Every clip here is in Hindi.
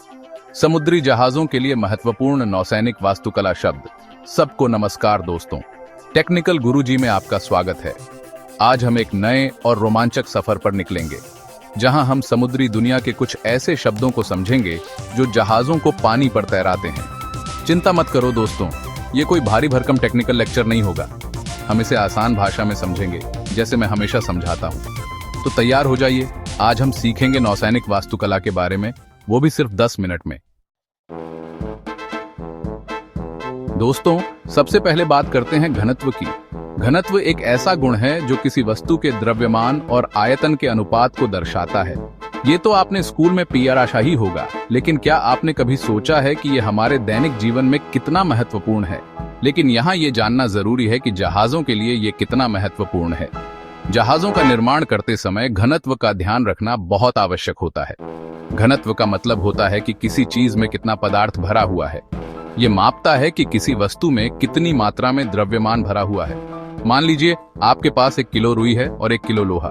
समुद्री जहाजों के लिए महत्वपूर्ण नौसैनिक वास्तुकला शब्द। सबको नमस्कार दोस्तों, टेक्निकल गुरुजी में आपका स्वागत है। आज हम एक नए और रोमांचक सफर पर निकलेंगे, जहां हम समुद्री दुनिया के कुछ ऐसे शब्दों को समझेंगे जो जहाजों को पानी पर तैराते हैं। चिंता मत करो दोस्तों, ये कोई भारी भरकम टेक्निकल लेक्चर नहीं होगा। हम इसे आसान भाषा में समझेंगे, जैसे मैं हमेशा समझाता हूँ। तो तैयार हो जाइए, आज हम सीखेंगे नौसैनिक वास्तुकला के बारे में, वो भी सिर्फ 10 मिनट में। दोस्तों, सबसे पहले बात करते हैं घनत्व की। घनत्व एक ऐसा गुण है जो किसी वस्तु के द्रव्यमान और आयतन के अनुपात को दर्शाता है। ये तो आपने स्कूल में पढ़ा ही होगा, लेकिन क्या आपने कभी सोचा है कि ये हमारे दैनिक जीवन में कितना महत्वपूर्ण है? लेकिन यहाँ ये जानना जरूरी है कि जहाजों के लिए ये कितना महत्वपूर्ण है। जहाजों का निर्माण करते समय घनत्व का ध्यान रखना बहुत आवश्यक होता है। घनत्व का मतलब होता है कि किसी चीज में कितना पदार्थ भरा हुआ है। ये मापता है कि किसी वस्तु में कितनी मात्रा में द्रव्यमान भरा हुआ है। मान लीजिए आपके पास 1 किलो रुई है और 1 किलो लोहा।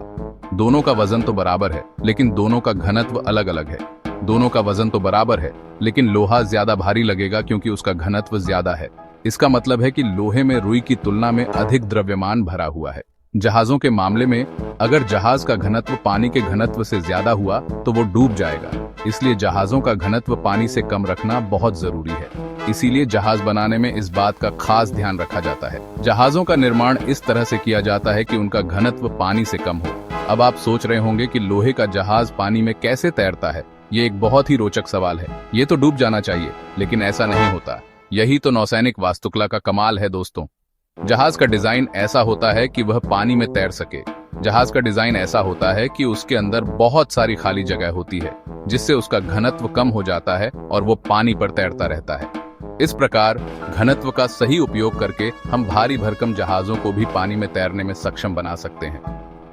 दोनों का वजन तो बराबर है, लेकिन दोनों का घनत्व अलग अलग है। दोनों का वजन तो बराबर है, लेकिन लोहा ज्यादा भारी लगेगा क्योंकि उसका घनत्व ज्यादा है। इसका मतलब है कि लोहे में रुई की तुलना में अधिक द्रव्यमान भरा हुआ है। जहाजों के मामले में अगर जहाज का घनत्व पानी के घनत्व से ज्यादा हुआ तो वो डूब जाएगा। इसलिए जहाजों का घनत्व पानी से कम रखना बहुत जरूरी है। इसीलिए जहाज बनाने में इस बात का खास ध्यान रखा जाता है। जहाजों का निर्माण इस तरह से किया जाता है कि उनका घनत्व पानी से कम हो। अब आप सोच रहे होंगे कि लोहे का जहाज पानी में कैसे तैरता है। ये एक बहुत ही रोचक सवाल है। ये तो डूब जाना चाहिए, लेकिन ऐसा नहीं होता। यही तो नौसैनिक वास्तुकला का कमाल है दोस्तों। जहाज का डिजाइन ऐसा होता है कि वह पानी में तैर सके। जहाज का डिजाइन ऐसा होता है कि उसके अंदर बहुत सारी खाली जगह होती है, जिससे उसका घनत्व कम हो जाता है और वो पानी पर तैरता रहता है। इस प्रकार घनत्व का सही उपयोग करके हम भारी भरकम जहाजों को भी पानी में तैरने में सक्षम बना सकते हैं।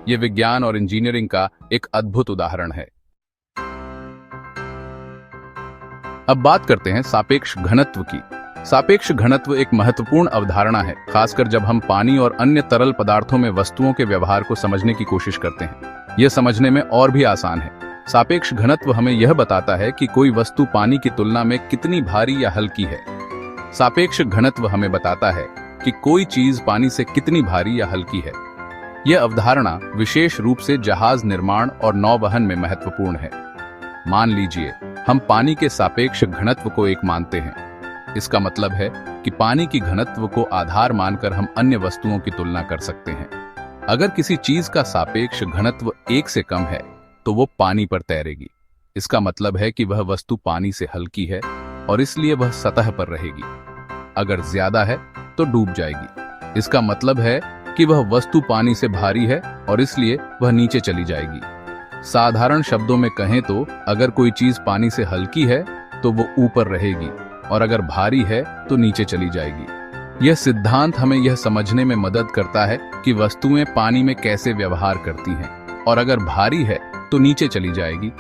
ये विज्ञान और इंजीनियरिंग का एक अद्भुत उदाहरण है। अब बात करते हैं सापेक्ष घनत्व की। सापेक्ष घनत्व एक महत्वपूर्ण अवधारणा है, खासकर जब हम पानी और अन्य तरल पदार्थों में वस्तुओं के व्यवहार को समझने की कोशिश करते हैं। यह समझने में और भी आसान है। सापेक्ष घनत्व हमें यह बताता है कि कोई वस्तु पानी की तुलना में कितनी भारी या हल्की है। सापेक्ष घनत्व हमें बताता है कि कोई चीज पानी से कितनी भारी या हल्की है। यह अवधारणा विशेष रूप से जहाज निर्माण और नौवहन में महत्वपूर्ण है। मान लीजिए हम पानी के सापेक्ष घनत्व को 1 मानते हैं। इसका मतलब है कि पानी की घनत्व को आधार मानकर हम अन्य वस्तुओं की तुलना कर सकते हैं। अगर किसी चीज का सापेक्ष घनत्व 1 से कम है तो वो पानी पर तैरेगी। इसका मतलब है कि वह वस्तु पानी से हल्की है और इसलिए वह सतह पर रहेगी। अगर ज्यादा है तो डूब जाएगी। इसका मतलब है कि वह वस्तु पानी से भारी है और इसलिए वह नीचे चली जाएगी। साधारण शब्दों में कहें तो अगर कोई चीज पानी से हल्की है तो वो ऊपर रहेगी और अगर भारी है तो नीचे चली जाएगी। यह सिद्धांत हमें यह समझने में मदद करता है कि वस्तुएं पानी में कैसे व्यवहार करती हैं, और अगर भारी है तो नीचे चली जाएगी।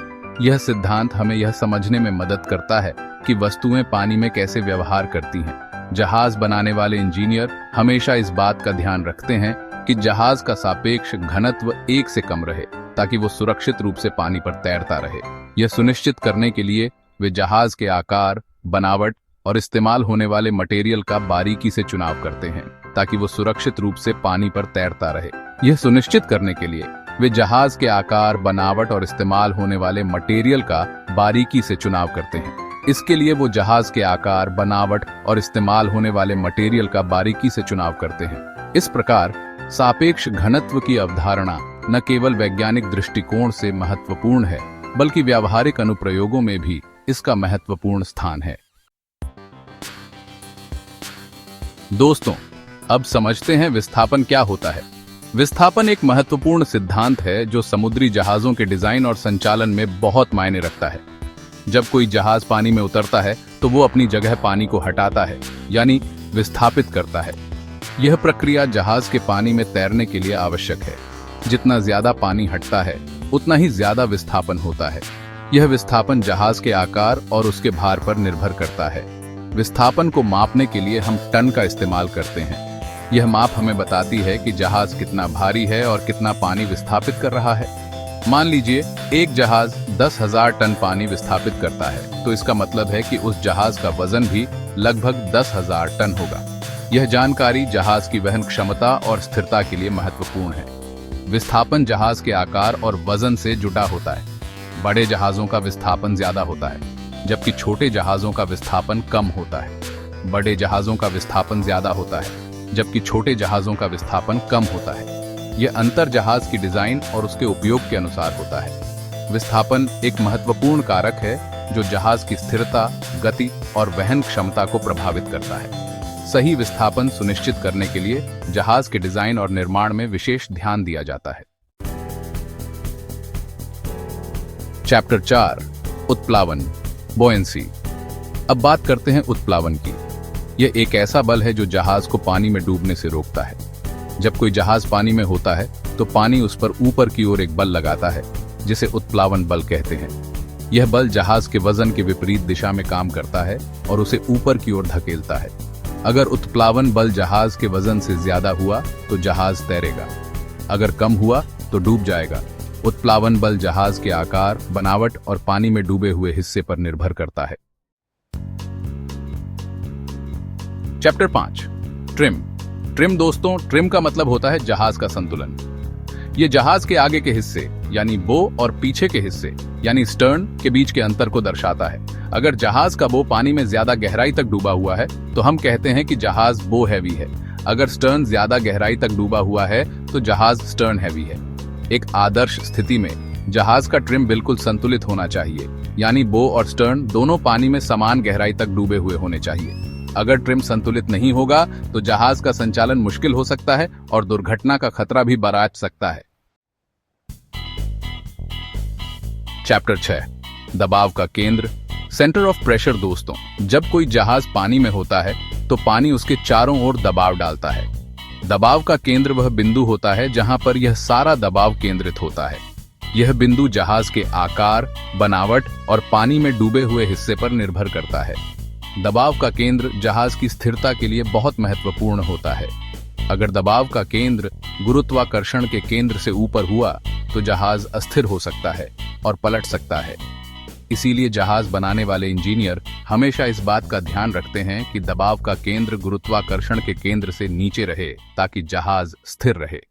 यह सिद्धांत हमें यह समझने में मदद करता है कि वस्तुएं पानी में कैसे व्यवहार करती हैं। जहाज बनाने वाले इंजीनियर हमेशा इस बात का ध्यान रखते हैं कि जहाज का सापेक्ष घनत्व 1 से कम रहे, ताकि वो सुरक्षित रूप से पानी पर तैरता रहे। यह सुनिश्चित करने के लिए वे जहाज के आकार, बनावट और इस्तेमाल होने वाले मटेरियल का बारीकी से चुनाव करते हैं, ताकि वो सुरक्षित रूप से पानी पर तैरता रहे। यह सुनिश्चित करने के लिए वे जहाज के आकार, बनावट और इस्तेमाल होने वाले मटेरियल का बारीकी से चुनाव करते हैं। इसके लिए वो जहाज के आकार, बनावट और इस्तेमाल होने वाले मटेरियल का बारीकी से चुनाव करते हैं। इस प्रकार सापेक्ष घनत्व की अवधारणा न केवल वैज्ञानिक दृष्टिकोण से महत्वपूर्ण है, बल्कि व्यावहारिक अनुप्रयोगों में भी इसका महत्वपूर्ण स्थान है। दोस्तों, अब समझते हैं विस्थापन क्या होता है। विस्थापन एक महत्वपूर्ण सिद्धांत है जो समुद्री जहाजों के डिजाइन और संचालन में बहुत मायने रखता है। जब कोई जहाज पानी में उतरता है तो वो अपनी जगह पानी को हटाता है, यानी विस्थापित करता है। यह प्रक्रिया जहाज के पानी में तैरने के लिए आवश्यक है। जितना ज्यादा पानी हटता है उतना ही ज्यादा विस्थापन होता है। यह विस्थापन जहाज के आकार और उसके भार पर निर्भर करता है। विस्थापन को मापने के लिए हम टन का इस्तेमाल करते हैं। यह माप हमें बताती है कि जहाज कितना भारी है और कितना पानी विस्थापित कर रहा है। मान लीजिए एक जहाज 10,000 टन पानी विस्थापित करता है, तो इसका मतलब है कि उस जहाज का वजन भी लगभग 10,000 टन होगा। यह जानकारी जहाज की वहन क्षमता और स्थिरता के लिए महत्वपूर्ण है। विस्थापन जहाज के आकार और वजन से जुड़ा होता है। बड़े जहाजों का विस्थापन ज्यादा होता है, जबकि छोटे जहाजों का विस्थापन कम होता है। बड़े जहाजों का विस्थापन ज्यादा होता है, जबकि छोटे जहाजों का विस्थापन कम होता है। यह अंतर जहाज की डिजाइन और उसके उपयोग के अनुसार होता है। विस्थापन एक महत्वपूर्ण कारक है जो जहाज की स्थिरता, गति और वहन क्षमता को प्रभावित करता है। सही विस्थापन सुनिश्चित करने के लिए जहाज के डिजाइन और निर्माण में विशेष ध्यान दिया जाता है। चैप्टर 4 उत्प्लावन, बोयेंसी। अब बात करते हैं उत्प्लावन की। यह एक ऐसा बल है जो जहाज को पानी में डूबने से रोकता है। जब कोई जहाज पानी में होता है तो पानी उस पर ऊपर की ओर एक बल लगाता है, जिसे उत्प्लावन बल कहते हैं। यह बल जहाज के वजन के विपरीत दिशा में काम करता है और उसे ऊपर की ओर धकेलता है। अगर उत्प्लावन बल जहाज के वजन से ज्यादा हुआ तो जहाज तैरेगा, अगर कम हुआ तो डूब जाएगा। उत्प्लावन बल जहाज के आकार, बनावट और पानी में डूबे हुए हिस्से पर निर्भर करता है। Chapter 5 trim. ट्रिम दोस्तों, ट्रिम का मतलब होता है जहाज का संतुलन। ये जहाज के आगे के हिस्से यानी बो और पीछे के हिस्से यानी स्टर्न के बीच के अंतर को दर्शाता है। अगर जहाज का बो पानी में ज्यादा गहराई तक डूबा हुआ है तो हम कहते हैं कि जहाज बो हैवी है। अगर स्टर्न ज्यादा गहराई तक डूबा हुआ है तो जहाज स्टर्न हैवी है। एक आदर्श स्थिति में जहाज का ट्रिम बिल्कुल संतुलित होना चाहिए, यानी बो और स्टर्न दोनों पानी में समान गहराई तक डूबे हुए होने चाहिए। अगर ट्रिम संतुलित नहीं होगा तो जहाज का संचालन मुश्किल हो सकता है और दुर्घटना का खतरा भी बराज सकता है। चैप्टर 6 दबाव का केंद्र, सेंटर ऑफ प्रेशर। दोस्तों, जब कोई जहाज पानी में होता है तो पानी उसके चारों ओर दबाव डालता है। दबाव का केंद्र वह बिंदु होता है जहां पर यह सारा दबाव केंद्रित होता है। यह बिंदु जहाज के आकार, बनावट और पानी में डूबे हुए हिस्से पर निर्भर करता है। दबाव का केंद्र जहाज की स्थिरता के लिए बहुत महत्वपूर्ण होता है। अगर दबाव का केंद्र गुरुत्वाकर्षण के केंद्र से ऊपर हुआ तो जहाज अस्थिर हो सकता है और पलट सकता है। इसीलिए जहाज बनाने वाले इंजीनियर हमेशा इस बात का ध्यान रखते हैं कि दबाव का केंद्र गुरुत्वाकर्षण के केंद्र से नीचे रहे ताकि जहाज स्थिर रहे।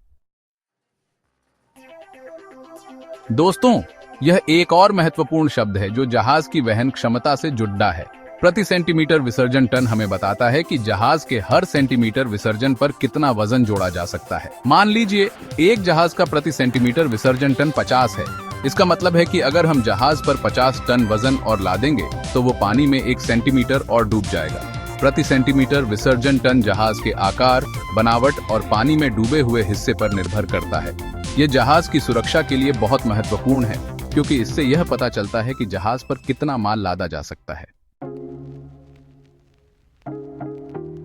दोस्तों, यह एक और महत्वपूर्ण शब्द है जो जहाज की वहन क्षमता से जुड़ा है। प्रति सेंटीमीटर विसर्जन टन हमें बताता है कि जहाज के हर सेंटीमीटर विसर्जन पर कितना वजन जोड़ा जा सकता है। मान लीजिए एक जहाज का प्रति सेंटीमीटर विसर्जन टन 50 है। इसका मतलब है कि अगर हम जहाज पर 50 टन वजन और लादेंगे तो वो पानी में 1 सेंटीमीटर और डूब जाएगा। प्रति सेंटीमीटर विसर्जन टन जहाज के आकार, बनावट और पानी में डूबे हुए हिस्से पर निर्भर करता है। यह जहाज की सुरक्षा के लिए बहुत महत्वपूर्ण है, क्योंकि इससे यह पता चलता है कि जहाज पर कितना माल लादा जा सकता है।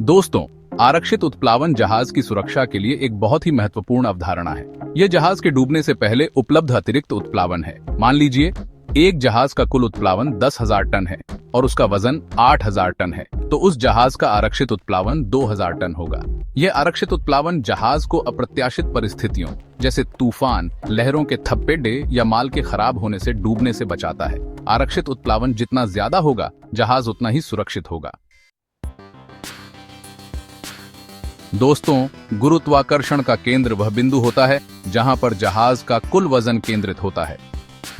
दोस्तों, आरक्षित उत्प्लावन जहाज की सुरक्षा के लिए एक बहुत ही महत्वपूर्ण अवधारणा है। यह जहाज के डूबने से पहले उपलब्ध अतिरिक्त उत्प्लावन है। मान लीजिए एक जहाज का कुल उत्प्लावन 10,000 टन है और उसका वजन 8,000 टन है, तो उस जहाज का आरक्षित उत्प्लावन 2,000 टन होगा। यह आरक्षित उत्प्लावन जहाज को अप्रत्याशित परिस्थितियों जैसे तूफान, लहरों के थप्पेड़े या माल के खराब होने से डूबने से बचाता है। आरक्षित उत्प्लावन जितना ज्यादा होगा, जहाज उतना ही सुरक्षित होगा। दोस्तों, गुरुत्वाकर्षण का केंद्र वह बिंदु होता है जहां पर जहाज का कुल वजन केंद्रित होता है।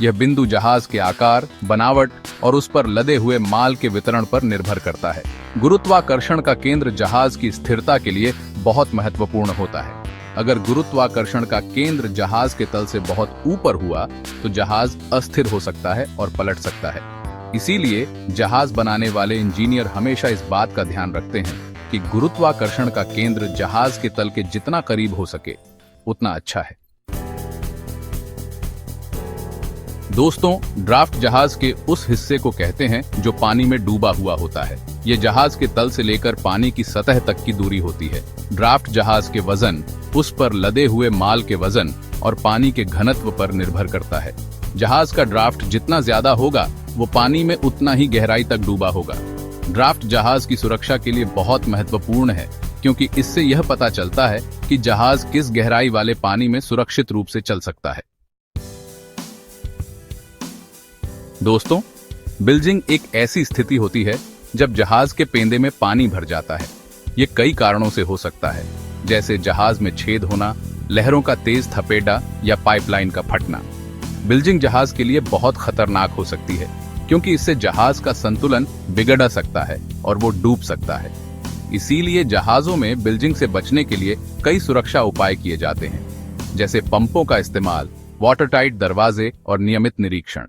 यह बिंदु जहाज के आकार, बनावट और उस पर लदे हुए माल के वितरण पर निर्भर करता है। गुरुत्वाकर्षण का केंद्र जहाज की स्थिरता के लिए बहुत महत्वपूर्ण होता है। अगर गुरुत्वाकर्षण का केंद्र जहाज के तल से बहुत ऊपर हुआ तो जहाज अस्थिर हो सकता है और पलट सकता है। इसीलिए जहाज बनाने वाले इंजीनियर हमेशा इस बात का ध्यान रखते हैं कि गुरुत्वाकर्षण का केंद्र जहाज के तल के जितना करीब हो सके उतना अच्छा है। दोस्तों, ड्राफ्ट जहाज के उस हिस्से को कहते हैं जो पानी में डूबा हुआ होता है। ये जहाज के तल से लेकर पानी की सतह तक की दूरी होती है। ड्राफ्ट जहाज के वजन उस पर लदे हुए माल के वजन और पानी के घनत्व पर निर्भर करता है। जहाज का ड्राफ्ट जितना ज्यादा होगा वो पानी में उतना ही गहराई तक डूबा होगा। ड्राफ्ट जहाज की सुरक्षा के लिए बहुत महत्वपूर्ण है, क्योंकि इससे यह पता चलता है कि जहाज किस गहराई वाले पानी में सुरक्षित रूप से चल सकता है। दोस्तों, बिल्जिंग एक ऐसी स्थिति होती है जब जहाज के पेंदे में पानी भर जाता है। ये कई कारणों से हो सकता है, जैसे जहाज में छेद होना, लहरों का तेज थपेड़ा या पाइपलाइन का फटना। बिल्जिंग जहाज के लिए बहुत खतरनाक हो सकती है, क्योंकि इससे जहाज का संतुलन बिगड़ सकता है और वो डूब सकता है। इसीलिए जहाजों में बिल्जिंग से बचने के लिए कई सुरक्षा उपाय किए जाते हैं, जैसे पंपों का इस्तेमाल, वाटरटाइट दरवाजे और नियमित निरीक्षण।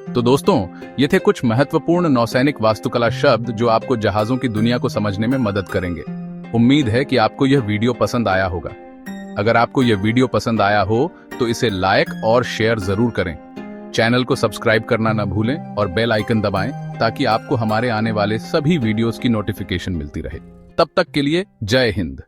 तो दोस्तों, ये थे कुछ महत्वपूर्ण नौसैनिक वास्तुकला शब्द जो आपको जहाजों की दुनिया को समझने में मदद करेंगे। उम्मीद है कि आपको यह वीडियो पसंद आया होगा। अगर आपको यह वीडियो पसंद आया हो तो इसे लाइक और शेयर जरूर करें। चैनल को सब्सक्राइब करना न भूलें और बेल आइकन दबाएं ताकि आपको हमारे आने वाले सभी वीडियोस की नोटिफिकेशन मिलती रहे। तब तक के लिए जय हिंद।